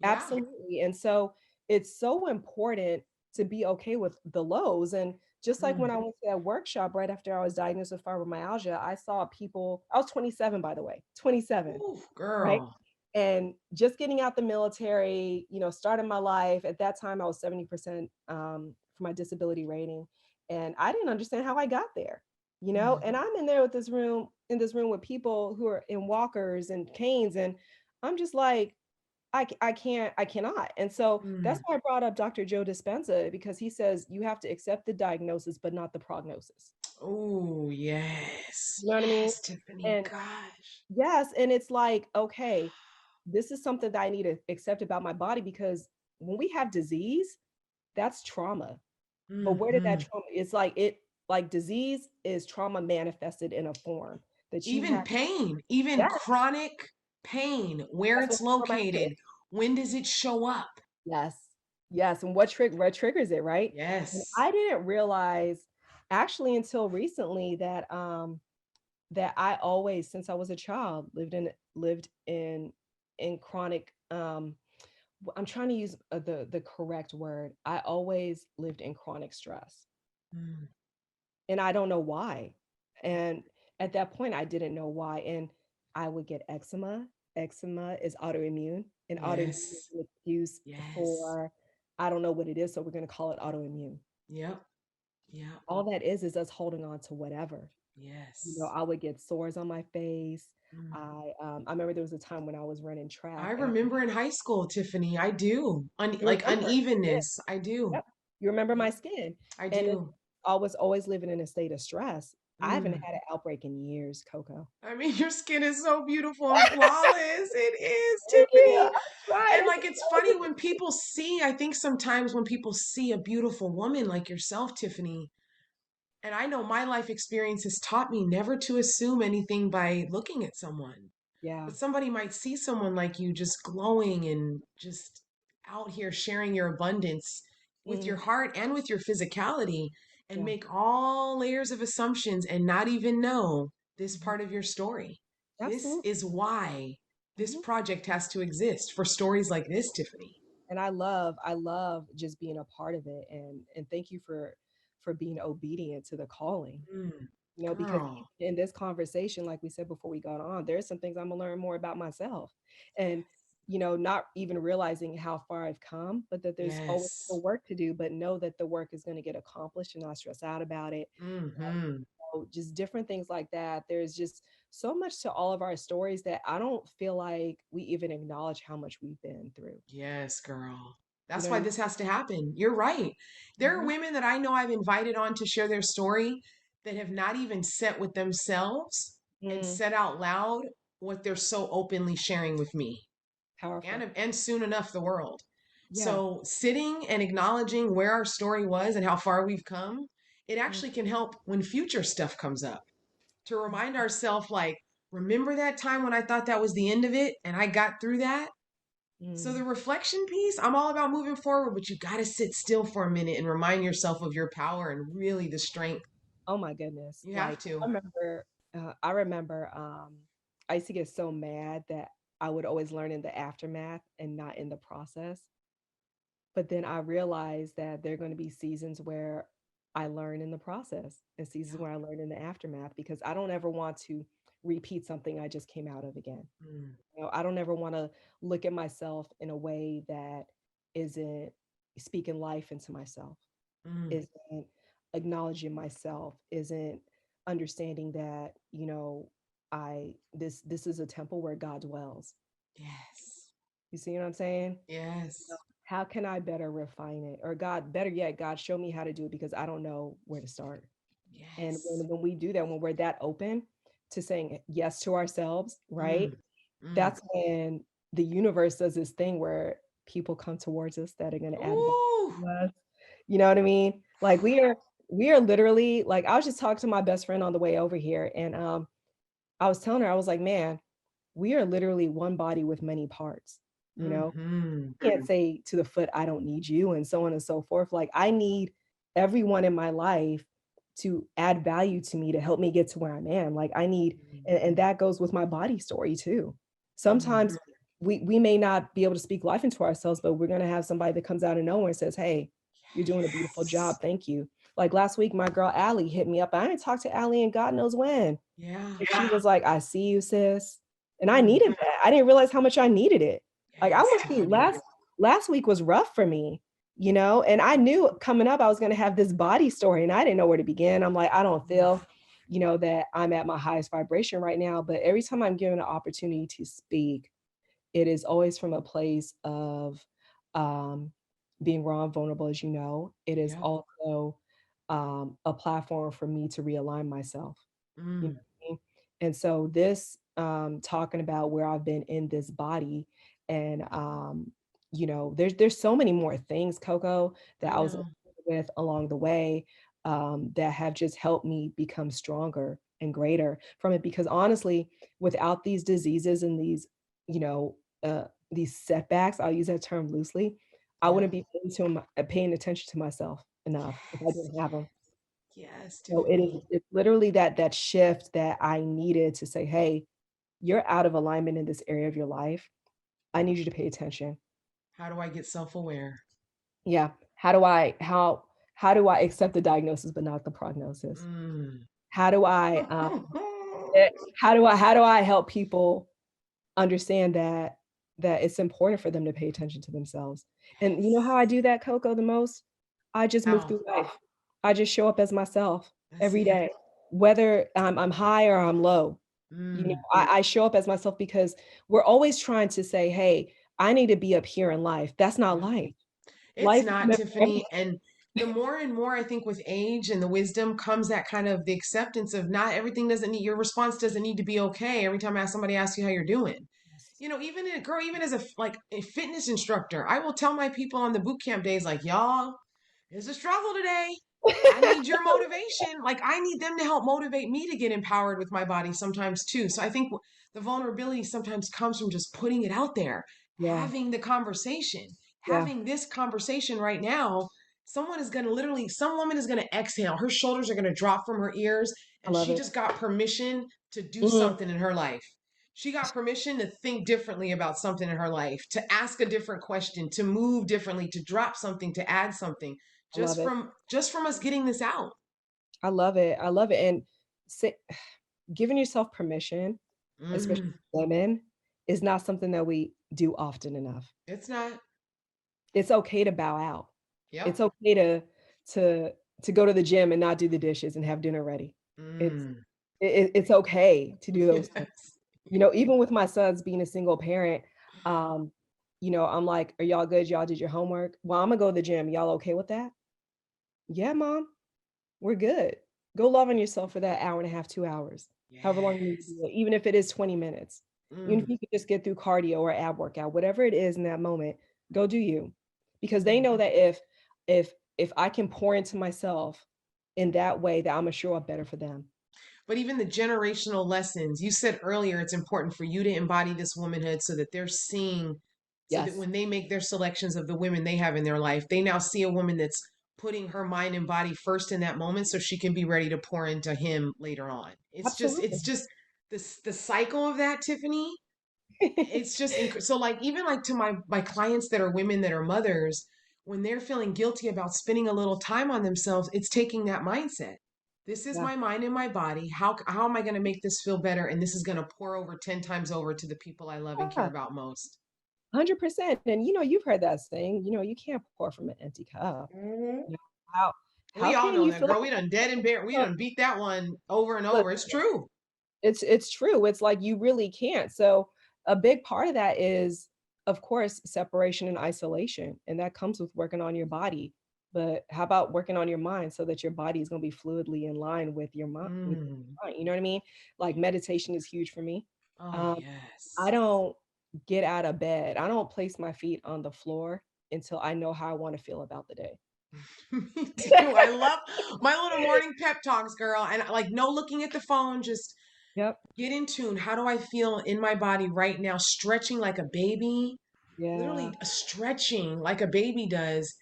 Yeah. absolutely. And so it's so important to be okay with the lows. And just like when Mm. I went to that workshop right after I was diagnosed with fibromyalgia, I saw people, I was 27, by the way, 27, Ooh, right? girl. And just getting out the military, starting my life. At that time, I was 70% for my disability rating. And I didn't understand how I got there, Mm, and I'm in there with in this room with people who are in walkers and canes. And I'm just like, I cannot. And so that's mm. why I brought up Dr. Joe Dispenza, because he says you have to accept the diagnosis, but not the prognosis. Oh, yes. You know what I mean? Yes, Tiffany. And Gosh. yes, and it's like, okay, this is something that I need to accept about my body, because when we have disease, that's trauma. But Mm, where did that mm. trauma? Like disease is trauma manifested in a form that you Even have. pain, even Yes, chronic pain, where that's it's what's traumatic. located, when does it show up? Yes. Yes. And what triggers it, right? And Yes. I didn't realize actually until recently that I always, since I was a child, lived in chronic I'm trying to use the correct word. I always lived in chronic stress. Mm. And I don't know why. And at that point I didn't know why. And I would get eczema. Eczema is autoimmune, and autoimmune is Yes. an excuse Yes. for I don't know what it is, so we're going to call it autoimmune. Yep. Yeah. All that is us holding on to whatever. Yes. I would get sores on my face. Mm. I remember there was a time when I was running I track and remember in high school, Tiffany. I do. you Like remember. Yeah. unevenness. I do. Yep. You remember my Yeah, skin. I And it's do. I was always living in a state of stress. I haven't Mm. had an outbreak in years, Coco. I mean, your skin is so beautiful and flawless. It is, Yeah, Tiffany. I'm trying. And I like, keep it's telling funny you. when people see, I think sometimes when people see a beautiful woman like yourself, Tiffany, and I know my life experience has taught me never to assume anything by looking at someone. Yeah. But somebody might see someone like you just glowing and just out here sharing your abundance with your Mm, heart and with your physicality and yeah. make all layers of assumptions and not even know this Mhm. part of your story. This Absolutely. is why this Mhm. project has to exist for stories like this, Tiffany. And I love just being a part of it, and thank you for being obedient to the calling. Mm, Because girl. in this conversation, like we said before we got on, there's some things I'm gonna learn more about myself. And not even realizing how far I've come, but that there's always Yes. still work to do, but know that the work is going to get accomplished and not stress out about it. Mm-hmm. Just different things like that. There's just so much to all of our stories that I don't feel like we even acknowledge how much we've been through. Yes, girl. You That's know why what this has to happen. You're right. There are I mean? women that I know I've invited on to share their story that have not even sat with themselves and Mm, said out loud what they're so openly sharing with me powerful. and soon enough the world. Yeah. So sitting and acknowledging where our story was and how far we've come, it Mm, actually can help when future stuff comes up to remind ourselves like, remember that time when I thought that was the end of it and I got through that? So mm. the reflection piece, I'm all about moving forward, but you got to sit still for a minute and remind yourself of your power and really the strength. Oh my goodness. You have Like I to. remember I remember I used to get so mad that I would always learn in the aftermath and not in the process. But then I realized that there are going to be seasons where I learn in the process and seasons Yeah. where I learn in the aftermath because I don't ever want to repeat something I just came out of again. Mm, I don't ever want to look at myself in a way that isn't speaking life into myself, mm. isn't acknowledging myself, isn't understanding that, this is a temple where God dwells. Yes. You see what I'm saying? Yes. How can I better refine it? Or God, better yet, God, show me how to do it because I don't know where to start. And Yes. when we do that, when we're that open to saying yes to ourselves, right? Mm, mm. That's when the universe does this thing where people come towards us that are going to add value Ooh. to us. You know what I mean? Like we are literally like I was just talking to my best friend on the way over here, and I was telling her I was like, man, we are literally one body with many parts. You know, Mm-hmm. can't say to the foot, I don't need you, and so on and so forth. Like, I need everyone in my life to add value to me to help me get to where I'm at. Like, I need, Mm, and that goes with my body story too. mm. Sometimes we may not be able to speak life into ourselves, but we're going to have somebody that comes out of nowhere and says, hey, you're doing a beautiful job. Yes. Thank you. Like last week, my girl Allie hit me up. I didn't talk to Allie and God knows when. Yeah. And she was like, I see you, sis. And I Mm. needed that. I didn't realize how much I needed it. Like I Yes, went through Tiffany. last week was rough for me, and I knew coming up I was going to have this body story and I didn't know where to begin. I'm like, I don't Mm. feel, that I'm at my highest vibration right now. But every time I'm given an opportunity to speak, it is always from a place of um, being raw and vulnerable, as you know. It is Yep. also a platform for me to realign myself. You know Mm. what I mean? And so this talking about where I've been in this body, and there's so many more things, Coco, that I I was know. with along the way that have just helped me become stronger and greater from it. Because honestly, without these diseases and you know, these setbacks, I'll use that term loosely, I Yep. wouldn't be paying attention to myself enough if I Yes. didn't have them. Yes, So it is Tiffany. it's literally that shift that I needed to say, hey, you're out of alignment in this area of your life. I need you to pay attention. How do I get self-aware? Yeah. How do I accept the diagnosis but not the prognosis? Mm. How do I how do I help people understand that it's important for them to pay attention to themselves? And you know how Yes. I do that, Coco, the most? I just move How? through life. I just show up as myself That's every it. day, whether I'm high or I'm low. Mm, I show up as myself because we're always trying to say, hey, I need to be up here in life. That's not yeah. life. It's Life is not, meant for Tiffany. everybody. And the more and more I think with age and the wisdom comes that kind of the acceptance of not everything doesn't need your response doesn't need to be okay every time somebody asks you how you're doing. Yes. You know, even a girl, even as like a fitness instructor, I will tell my people on the boot camp days, like, y'all, it's a struggle today. I need your motivation. Like, I need them to help motivate me to get empowered with my body sometimes too. So I think the vulnerability sometimes comes from just putting it out there, Yeah, having the conversation, yeah, having this conversation right now. Someone is going to literally, some woman is going to exhale. Her shoulders are going to drop from her ears, I and love she it. just got permission to do Mhm. something in her life. She got permission to think differently about something in her life, to ask a different question, to move differently, to drop something, to add something I love it. just from us getting this out. I love it. I love it. And say, giving yourself permission, especially Mm, women, is not something that we do often enough. it's not. It's okay to bow out. It's Yep. okay to to go to the gym and not do the dishes and have dinner ready. It's Mm. it's okay to do those things. Yes. Even with my sons being a single parent, um, I'm like, "Are y'all good? Y'all did your homework? Well, Imma go to the gym. Y'all okay with that?" "Yeah, mom, we're good." Go love on yourself for that hour and a half, 2 hours, however long you need to Yes. do it, even if it is 20 minutes. Even if Mm. you could just get through cardio or ab workout, whatever it is in that moment, go do you. Because they Mm. know that if I can pour into myself in that way, that Imma show up better for them. But even the generational lessons, you said earlier, it's important for you to embody this womanhood so that they're seeing, so that Yes, when they make their selections of the women they have in their life, they now see a woman that's putting her mind and body first in that moment so she can be ready to pour into him later on. absolutely. It's just this, the cycle of that, Tiffany. It's just so like even like to my clients that are women that are mothers, when they're feeling guilty about spending a little time on themselves, it's taking that mindset. This is Yeah. my mind and my body. How am I going to make this feel better, and this is going to pour over 10 times over to the people I love and care Yeah, about most. 100%, and, you've heard that saying, you can't pour from an empty cup. Hmm. You know, how We how all can know you that, feel like girl. We done dead and bare. We a done beat that one over and look, over. It's true. it's true, it's like you really can't, so a big part of that is, of course, separation and isolation, and that comes with working on your body, but how about working on your mind so that your body is gonna be fluidly in line with Mm. your mind, you know what I mean? Like, meditation is huge for me. Oh Um, I yes. don't get out of bed, I don't place my feet on the floor until I know how I wanna feel about the day. Me too. I love my little morning pep talks, girl. And like no looking at the phone, just Yep. get in tune. How do I feel in my body right now? Stretching like a baby, Yeah, literally stretching like a baby does.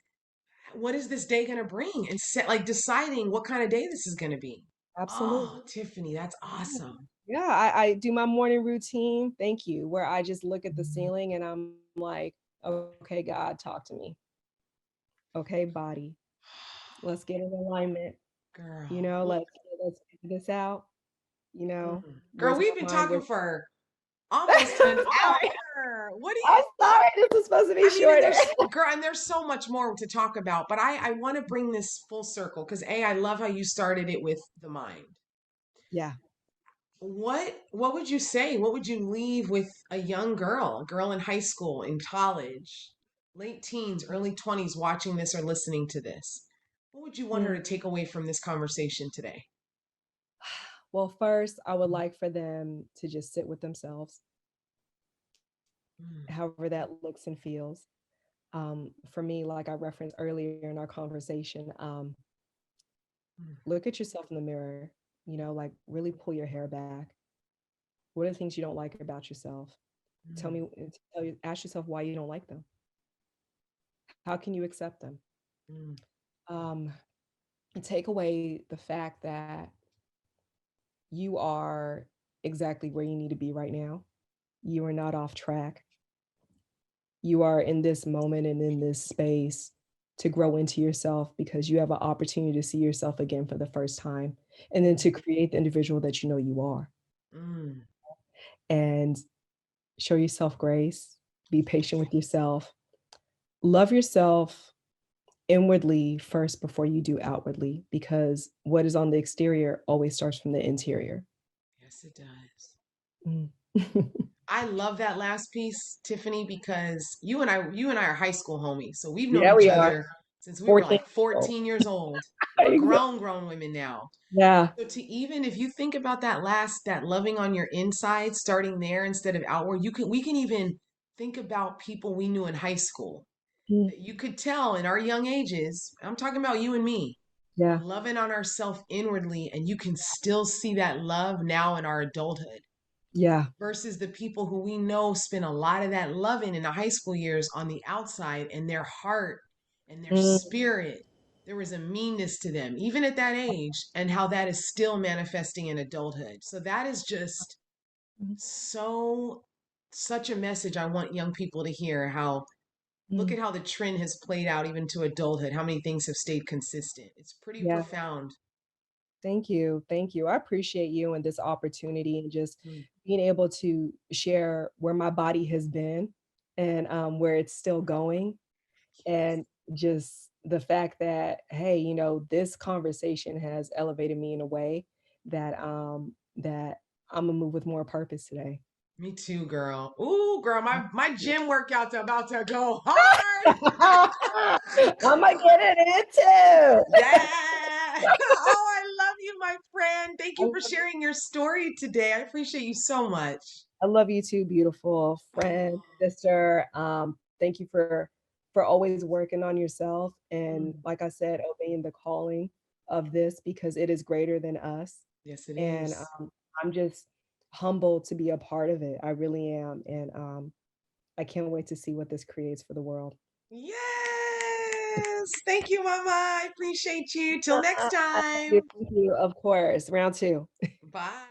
What is this day going to bring? And set like deciding what kind of day this is going to be. Oh, absolutely. Tiffany, that's Yeah. awesome. Yeah, I do my morning routine, thank you, where I just look at the ceiling and I'm like, "Okay, God, talk to me. Okay, body, let's get in alignment, Girl. Well, let's figure this out, girl, where's we've my been mind? talking Where's" for I'm almost an sorry. hour. What do you I'm sorry, this was supposed to be I mean, and shorter. there's girl, and there's so much more to talk about, but I want to bring this full circle because I love how you started it with the mind. Yeah. What would you say? What would you leave with a girl in high school, in college, late teens, early 20s watching this or listening to this? What would you want her Mm. to take away from this conversation today? Well, first, I would like for them to just sit with themselves, Mm, however that looks and feels. For me, like I referenced earlier in our conversation, mm, look at yourself in the mirror, like really pull your hair back. What are the things you don't like about yourself? Tell mm, me, ask yourself why you don't like them. How can you accept them? mm, Um, and take away the fact that you are exactly where you need to be right now. You are not off track. You are in this moment and in this space to grow into yourself because you have an opportunity to see yourself again for the first time and then to create the individual that you know you are mm, and show yourself grace, be patient with yourself, love yourself inwardly first before you do outwardly, because what is on the exterior always starts from the interior. Yes, it does. Mm. I love that last piece, Tiffany, because you and I are high school homies. So we've known Yeah, each we are other since we were 14 like years old. 14 years old. We're Exactly. grown women now. Yeah. So to even if you think about that loving on your inside, starting there instead of outward, we can even think about people we knew in high school Mm. that you could tell in our young ages. I'm talking about you and me. We're Yeah. loving on ourselves inwardly, and you can still see that love now in our adulthood Yeah. versus the people who we know spend a lot of that loving in the high school years on the outside, and their heart and their Mm. spirit, there was a meanness to them even at that age, and how that is still manifesting in adulthood. So that is just Mhm. so such a message I want young people to hear. How look Mm. at how the trend has played out even to adulthood, how many things have stayed consistent. It's pretty Yeah. profound. Thank you. Thank you. I appreciate you and this opportunity and just Mm. being able to share where my body has been and where it's still going. And just the fact that, hey, this conversation has elevated me in a way that I'm gonna move with more purpose today. Me too, girl. Ooh, girl, my gym workouts are about to go hard. I'm gonna get it in too. Yeah. Oh, I love you, my friend. Thank I you for love, sharing your story today. I appreciate you so much. I love you too, beautiful friend, Oh, sister. Thank you for always working on yourself and, mm. like I said, obeying the calling of this because it is greater than us. Yes, it And is. I'm just humbled to be a part of it. I really am. And I can't wait to see what this creates for the world. Yes. Thank you, Mama. I appreciate you. Till next I love you. time. Thank you. Of course. Round two. Bye.